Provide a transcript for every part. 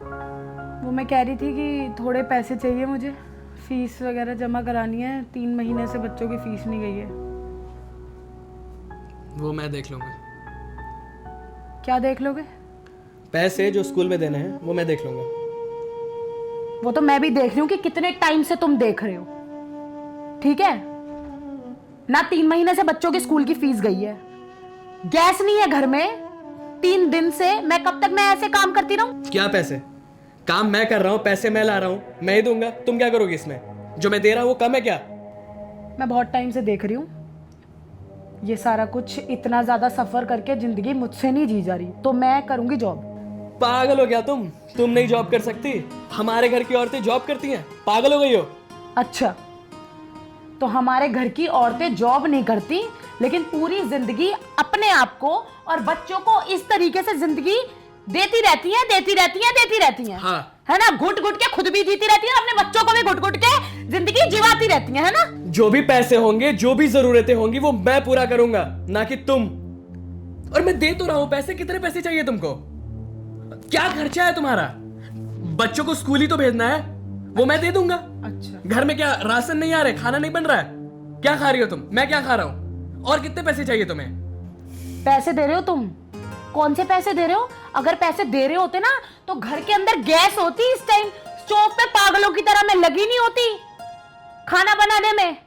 वो मैं कह रही थी कि थोड़े पैसे चाहिए मुझे, फीस वगैरह जमा करानी है। 3 महीने से बच्चों की फीस नहीं गई है। वो मैं देख लूँगा। क्या देख लोगे? पैसे जो स्कूल में देने हैं वो मैं देख लूँगा। वो तो मैं भी देख रही हूँ कि कितने टाइम से तुम देख रहे हो। ठीक है ना, 3 महीने से बच्चों की स्कूल की फीस गई है, गैस नहीं है घर में 3 दिन से। मैं कब तक मैं ऐसे काम करती रहूं? क्या पैसे? काम मैं कर रहा हूँ, पैसे मैं ला रहा हूँ, मैं ही दूंगा। तुम क्या करोगे इसमें? जो मैं दे रहा हूँ वो कम है क्या? मैं बहुत टाइम से देख रही हूँ ये सारा कुछ। इतना ज्यादा सफर करके जिंदगी मुझसे नहीं जी जा रही, तो मैं करूंगी जॉब। पागल हो क्या तुम? तुम नहीं जॉब कर सकती? हमारे घर की औरतें जॉब करती हैं। पागल हो गई हो? अच्छा, तो हमारे घर की औरतें जॉब नहीं करती, लेकिन पूरी जिंदगी अपने आप को और बच्चों को इस तरीके से जिंदगी देती रहती हैं, देती रहती हैं, देती रहती हैं। हाँ। है ना, घुट घुट के खुद भी जीती रहती है, अपने बच्चों को भी घुट घुट के जिंदगी जिवाती रहती है ना। जो भी पैसे होंगे, जो भी जरूरतें होंगी, वो मैं पूरा करूंगा, ना कि तुम। और मैं दे तो रहा हूं पैसे। कितने पैसे चाहिए तुमको? क्या खर्चा है तुम्हारा? बच्चों को स्कूल ही तो भेजना है, वो मैं दे दूंगा। अच्छा, घर में क्या राशन नहीं आ रहे? खाना नहीं बन रहा है? क्या खा रही हो तुम? मैं क्या खा रहा हूं? और कितने पैसे चाहिए तुम्हें? पैसे दे रहे हो तुम? कौन से पैसे दे रहे हो? अगर पैसे दे रहे होते ना तो घर के अंदर गैस होती इस टाइम, स्टोव पे पागलों की तरह मैं लगी नहीं होती खाना बनाने में।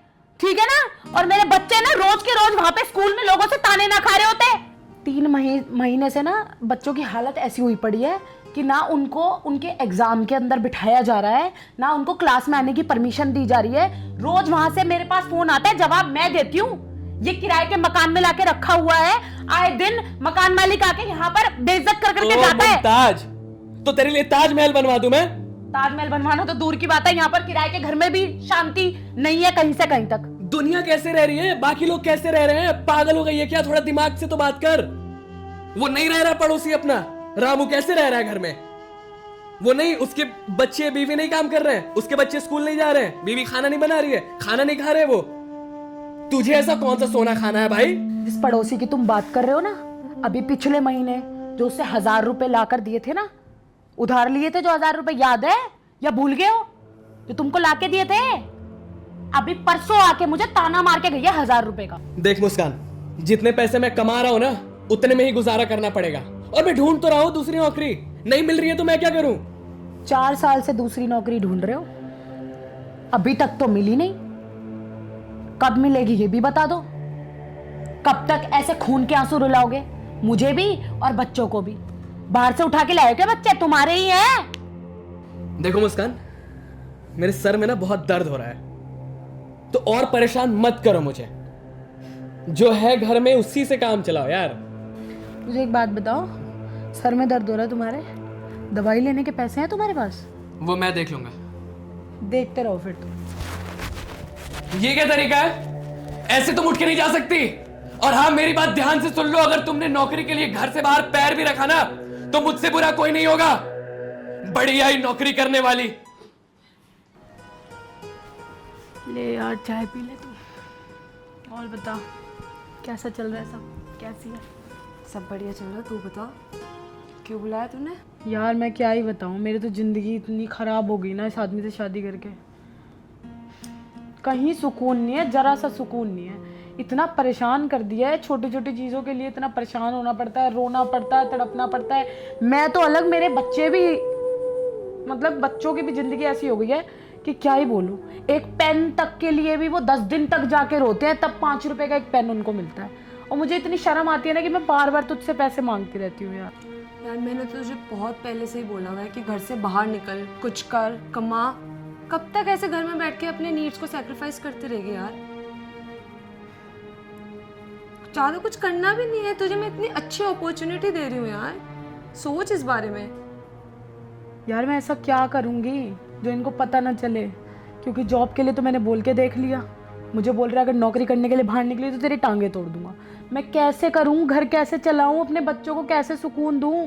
ठीक है ना, और मेरे बच्चे ना रोज के रोज वहां पे स्कूल में लोगों से ताने ना खा रहे होते। 3 महीने से ना बच्चों की हालत ऐसी हुई पड़ी है कि ना उनको उनके एग्जाम के अंदर बिठाया जा रहा है, ना उनको क्लास में आने की परमिशन दी जा रही है। रोज वहां से मेरे पास फोन आता है, जवाब मैं देती हूँ। ये किराए के मकान में लाके रखा हुआ है, आए दिन मकान मालिक आके यहाँ पर बेइज्जत कर करके जाता है। ताज, तो तेरे लिए ताजमहल बनवा दूं मैं? ताजमहल बनवाना तो दूर की बात है, यहाँ पर किराए के घर में भी शांति नहीं है कहीं से कहीं तक। दुनिया कैसे रह रही है? बाकी लोग कैसे रह रहे हैं? पागल हो गई है क्या? थोड़ा दिमाग से तो बात कर। वो नहीं रह रहा पड़ोसी अपना रामू, कैसे रह रहा है घर में? वो नहीं, उसके बच्चे बीवी नहीं काम कर रहे हैं, उसके बच्चे स्कूल नहीं जा रहे हैं, बीवी खाना नहीं बना रही है, खाना नहीं खा रहे वो। तुझे ऐसा कौन सा सोना खाना है भाई? जिस पड़ोसी की तुम बात कर रहे हो ना, अभी पिछले महीने जो उससे 1000 रुपए लाकर दिए थे ना, उधार लिए थे जो 1000 रुपए, याद है या भूल गए हो? जो तुमको लाके दिए थे, अभी परसों आके मुझे ताना मार के गई है 1000 रुपए का। देख मुस्कान, जितने पैसे मैं कमा रहा हूं ना, उतने में ही गुजारा करना पड़ेगा। और मैं ढूंढ तो रहा हूं दूसरी नौकरी, नहीं मिल रही है तो मैं क्या करूं? 4 साल से दूसरी नौकरी ढूंढ रहे हो, अभी तक तो मिली नहीं। कब मिलेगी ये भी बता दो। कब तक ऐसे खून के आंसू रुलाओगे? मुझे भी और बच्चों को भी। बाहर से उठा के लाए क्या बच्चे? तुम्हारे ही हैं। देखो मुस्कान, मेरे सर में ना बहुत दर्द हो रहा है, तो और परेशान मत करो मुझे। जो है घर में उसी से काम चलाओ यार। मुझे एक बात बताओ, सर में दर्द हो रहा है तुम्हारे, दवाई लेने के पैसे हैं तुम्हारे पास? वो मैं देख लूंगा। देखते रहो फिर तुम। ये क्या तरीका है? ऐसे तुम उठ के नहीं जा सकती। और हाँ, मेरी बात ध्यान से सुन लो, अगर तुमने नौकरी के लिए घर से बाहर पैर भी रखा ना, तो मुझसे बुरा कोई नहीं होगा। बढ़िया ही नौकरी करने वाली। ले यार, चाय पी ले तू। और बता, कैसा चल रहा है सब? कैसी है? सब बढ़िया चल रहा। तू बता, क्यों बुलाया तूने? यार मैं क्या ही बताऊं, मेरी तो ज़िंदगी इतनी ख़राब हो गई ना इस आदमी से शादी करके। कहीं सुकून नहीं है, ज़रा सा सुकून नहीं है। इतना परेशान कर दिया है, छोटी छोटी चीज़ों के लिए इतना परेशान होना पड़ता है, रोना पड़ता है, तड़पना पड़ता है। मैं तो अलग, मेरे बच्चे भी, मतलब बच्चों की भी ज़िंदगी ऐसी हो गई है कि क्या ही बोलूँ। एक पेन तक के लिए भी वो 10 दिन तक जाके रोते हैं, तब 5 रुपए का एक पेन उनको मिलता है। और मुझे इतनी शर्म आती है ना कि मैं बार बार तुझसे पैसे मांगती रहती हूँ यार। यार मैंने तो तुझे बहुत पहले से ही बोला हुआ है कि घर से बाहर निकल, कुछ कर, कमा। कब तक ऐसे घर में बैठ के अपने नीड्स को सैक्रिफाइस करते रहेगी यार? ज़्यादा कुछ करना भी नहीं है तुझे। मैं इतनी अच्छी अपॉर्चुनिटी दे रही हूँ यार, सोच इस बारे में। यार मैं ऐसा क्या करूँगी जो इनको पता ना चले? क्योंकि जॉब के लिए तो मैंने बोल के देख लिया, मुझे बोल रहा है अगर नौकरी करने के लिए बाहर निकली तो तेरी टांगे तोड़ दूंगा। मैं कैसे करूँ? घर कैसे चलाऊं? अपने बच्चों को कैसे सुकून दूं?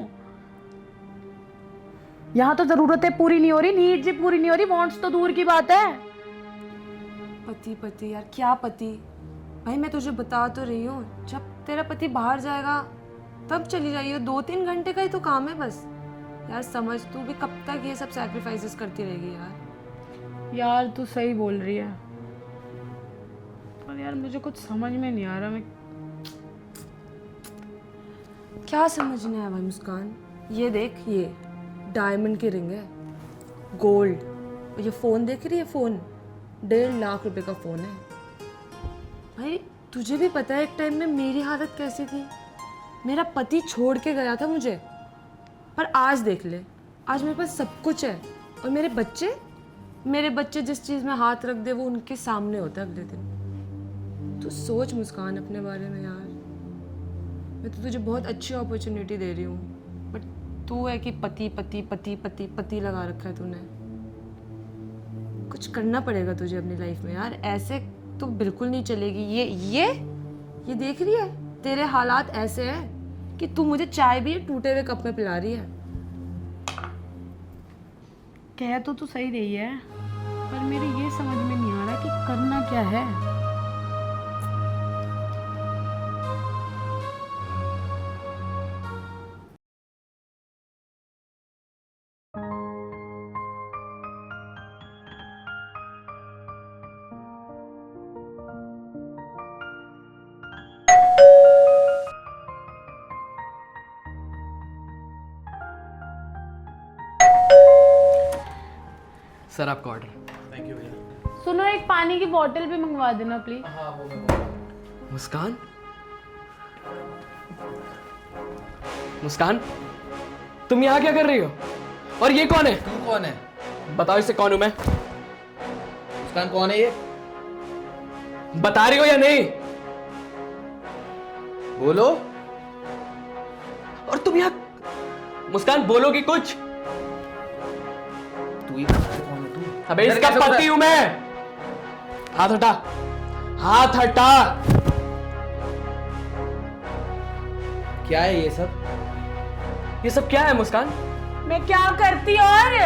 यहाँ तो जरूरतें पूरी नहीं हो रही, नीड्स ही पूरी नहीं हो रही, वांट्स तो दूर की बात है। पति पति यार, क्या पति भाई? मैं तुझे बता तो रही हूँ, जब तेरा पति बाहर जाएगा तब चली जाइए। 2-3 घंटे का ही तो काम है बस। यार समझ, तू भी कब तक ये सब सैक्रिफाइसेस करती रहेगी यार? यार तू सही बोल रही है, पर यार मुझे कुछ समझ में नहीं आ रहा। मैं क्या समझना है भाई मुस्कान? ये देख, ये डायमंड की रिंग है, गोल्ड। और ये फ़ोन देख रही है, फ़ोन 1.5 लाख रुपए का फ़ोन है भाई। तुझे भी पता है एक टाइम में मेरी हालत कैसी थी। मेरा पति छोड़ के गया था मुझे, पर आज देख ले, आज मेरे पास सब कुछ है। और मेरे बच्चे जिस चीज़ में हाथ रख दे वो उनके सामने होता है अगले दिन। तू सोच मुस्कान अपने बारे में यार। मैं तो तुझे बहुत अच्छी अपॉर्चुनिटी दे रही हूँ, बट तू है कि पति पति पति पति पति लगा रखा है तूने। कुछ करना पड़ेगा तुझे अपनी लाइफ में यार, ऐसे तो बिल्कुल नहीं चलेगी। ये देख रही है, तेरे हालात ऐसे हैं कि तू मुझे चाय भी टूटे हुए कप में पिला रही है। कह तो तू सही रही है, पर मेरे ये समझ में नहीं आ रहा कि करना क्या है। सर आपका ऑर्डर। थैंक यू भैया। सुनो, एक पानी की बोतल भी मंगवा देना प्लीज। हाँ वो मैं मुस्कान, मुस्कान, तुम यहाँ क्या कर रही हो? और ये कौन है? तू कौन है? बताओ इसे कौन हूं मैं? मुस्कान कौन है ये? बता रही हो या नहीं? बोलो। और तुम यहाँ, मुस्कान बोलोगी कुछ? तू ही बता रहा कौन है तू? अबे इधर इसका कैसे पति हूं मैं। हाथ हटा, हाथ हटा। क्या है ये सब? ये सब क्या है मुस्कान? मैं क्या करती और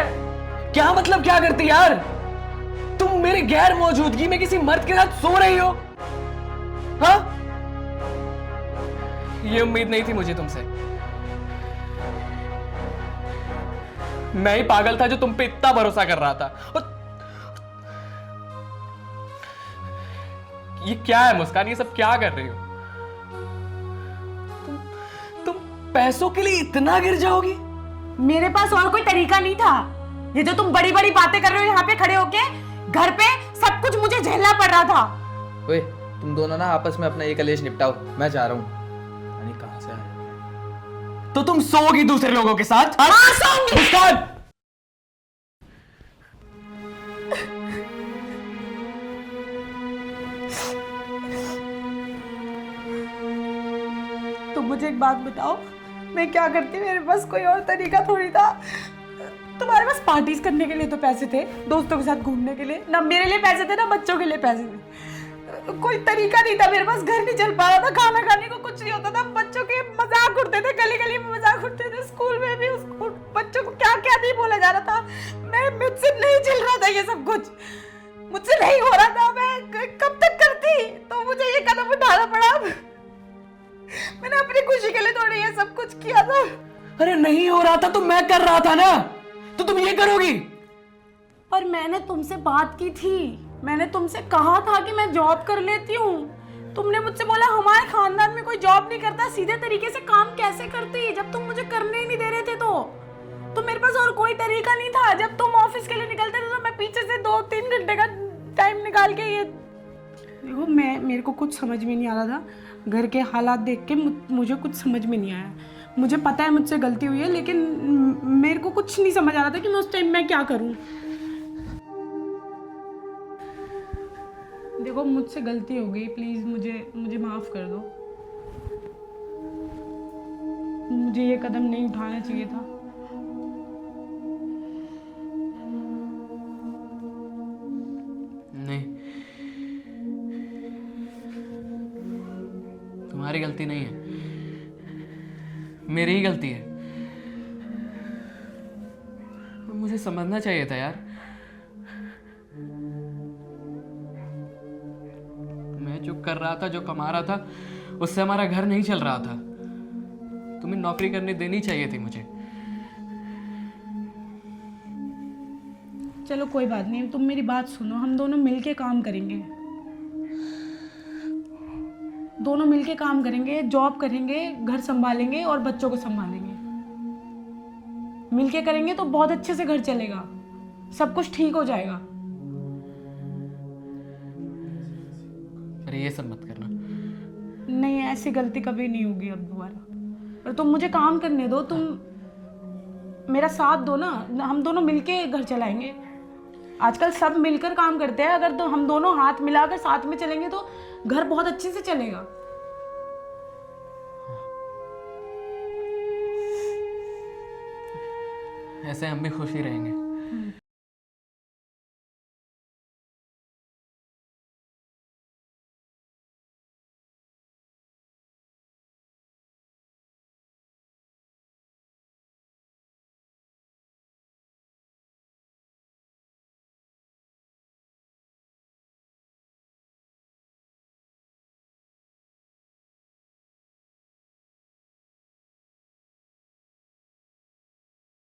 क्या मतलब क्या करती यार? तुम मेरे गैर मौजूदगी में किसी मर्द के साथ सो रही हो? हाँ? ये उम्मीद नहीं थी मुझे तुमसे। मैं ही पागल था जो तुम पे इतना भरोसा कर रहा था। और ये क्या है मुस्कान? ये सब क्या कर रही हो? तुम पैसों के लिए इतना गिर जाओगी? मेरे पास और कोई तरीका नहीं था। ये जो तुम बड़ी बड़ी बातें कर रहे हो यहाँ पे खड़े होके, घर पे सब कुछ मुझे झेलना पड़ रहा था। ओए तुम दोनों ना आपस में अपना ये कलेश निपटाओ, मैं जा रहा हूँ। यानी कहां से आया? तो तुम सोओगी दूसरे लोगों के साथ? हाँ, सोऊंगी। मुस्कान! तुम मुझे एक बात बताओ, मैं क्या करती? मेरे पास कोई और तरीका थोड़ी था। तुम्हारे पास पार्टीज करने के लिए तो पैसे थे, दोस्तों के साथ घूमने के लिए ना मेरे लिए पैसे थे ना बच्चों के लिए पैसे थे। कोई तरीका नहीं था मेरे पास, घर नहीं चल पा रहा था, खाना खाने को कुछ नहीं होता था, बच्चों के मजाक उड़ते थे, गली गली में मजाक उड़ते थे, स्कूल में भी उसको बच्चों को क्या क्या नहीं बोला जा रहा था। मुझसे नहीं चल रहा था ये सब कुछ, मुझसे नहीं हो रहा था। मैं कब तक करती? तो मुझे ये कदम उठाना पड़ा। मैंने अपनी खुशी के लिए थोड़ी ये सब कुछ किया था। अरे नहीं हो रहा था तो मैं कर रहा था ना, तो तुम ये करोगी? पर मैंने तुमसे बात की थी, मैंने तुमसे कहा था कि मैं जॉब कर लेती हूँ। तुमने मुझसे बोला हमारे खानदान में कोई जॉब नहीं करता, सीधे तरीके से काम कैसे करती जब तुम मुझे करने ही नहीं दे रहे थे। तो मेरे पास और कोई तरीका नहीं था। जब तुम ऑफिस के लिए निकलते थे तो मैं पीछे से 2-3 घंटे का टाइम निकाल के ये देखो, मेरे को कुछ समझ में नहीं आ रहा था। घर के हालात देख के मुझे कुछ समझ में नहीं आया। मुझे पता है मुझसे गलती हुई है, लेकिन मेरे को कुछ नहीं समझ आ रहा था कि मैं उस टाइम में क्या करूं। देखो मुझसे गलती हो गई, प्लीज मुझे माफ कर दो। मुझे ये कदम नहीं उठाना चाहिए था। नहीं, तुम्हारी गलती नहीं है, मेरी ही गलती है। मुझे समझना चाहिए था यार। मैं जो कर रहा था, जो कमा रहा था, उससे हमारा घर नहीं चल रहा था। तुम्हें नौकरी करने देनी चाहिए थी मुझे। चलो कोई बात नहीं, तुम मेरी बात सुनो, हम दोनों मिलके काम करेंगे, दोनों मिलके काम करेंगे, जॉब करेंगे, घर संभालेंगे और बच्चों को संभालेंगे। मिलके करेंगे तो बहुत अच्छे से घर चलेगा, सब कुछ ठीक हो जाएगा। अरे ये सब मत करना। नहीं, ऐसी गलती कभी नहीं होगी अब दोबारा। पर तुम मुझे काम करने दो, तुम मेरा साथ दो ना, हम दोनों मिलके घर चलाएंगे। आजकल सब मिलकर काम करते हैं, अगर तो हम दोनों हाथ मिलाकर साथ में चलेंगे तो घर बहुत अच्छे से चलेगा। ऐसे हम भी खुश ही रहेंगे।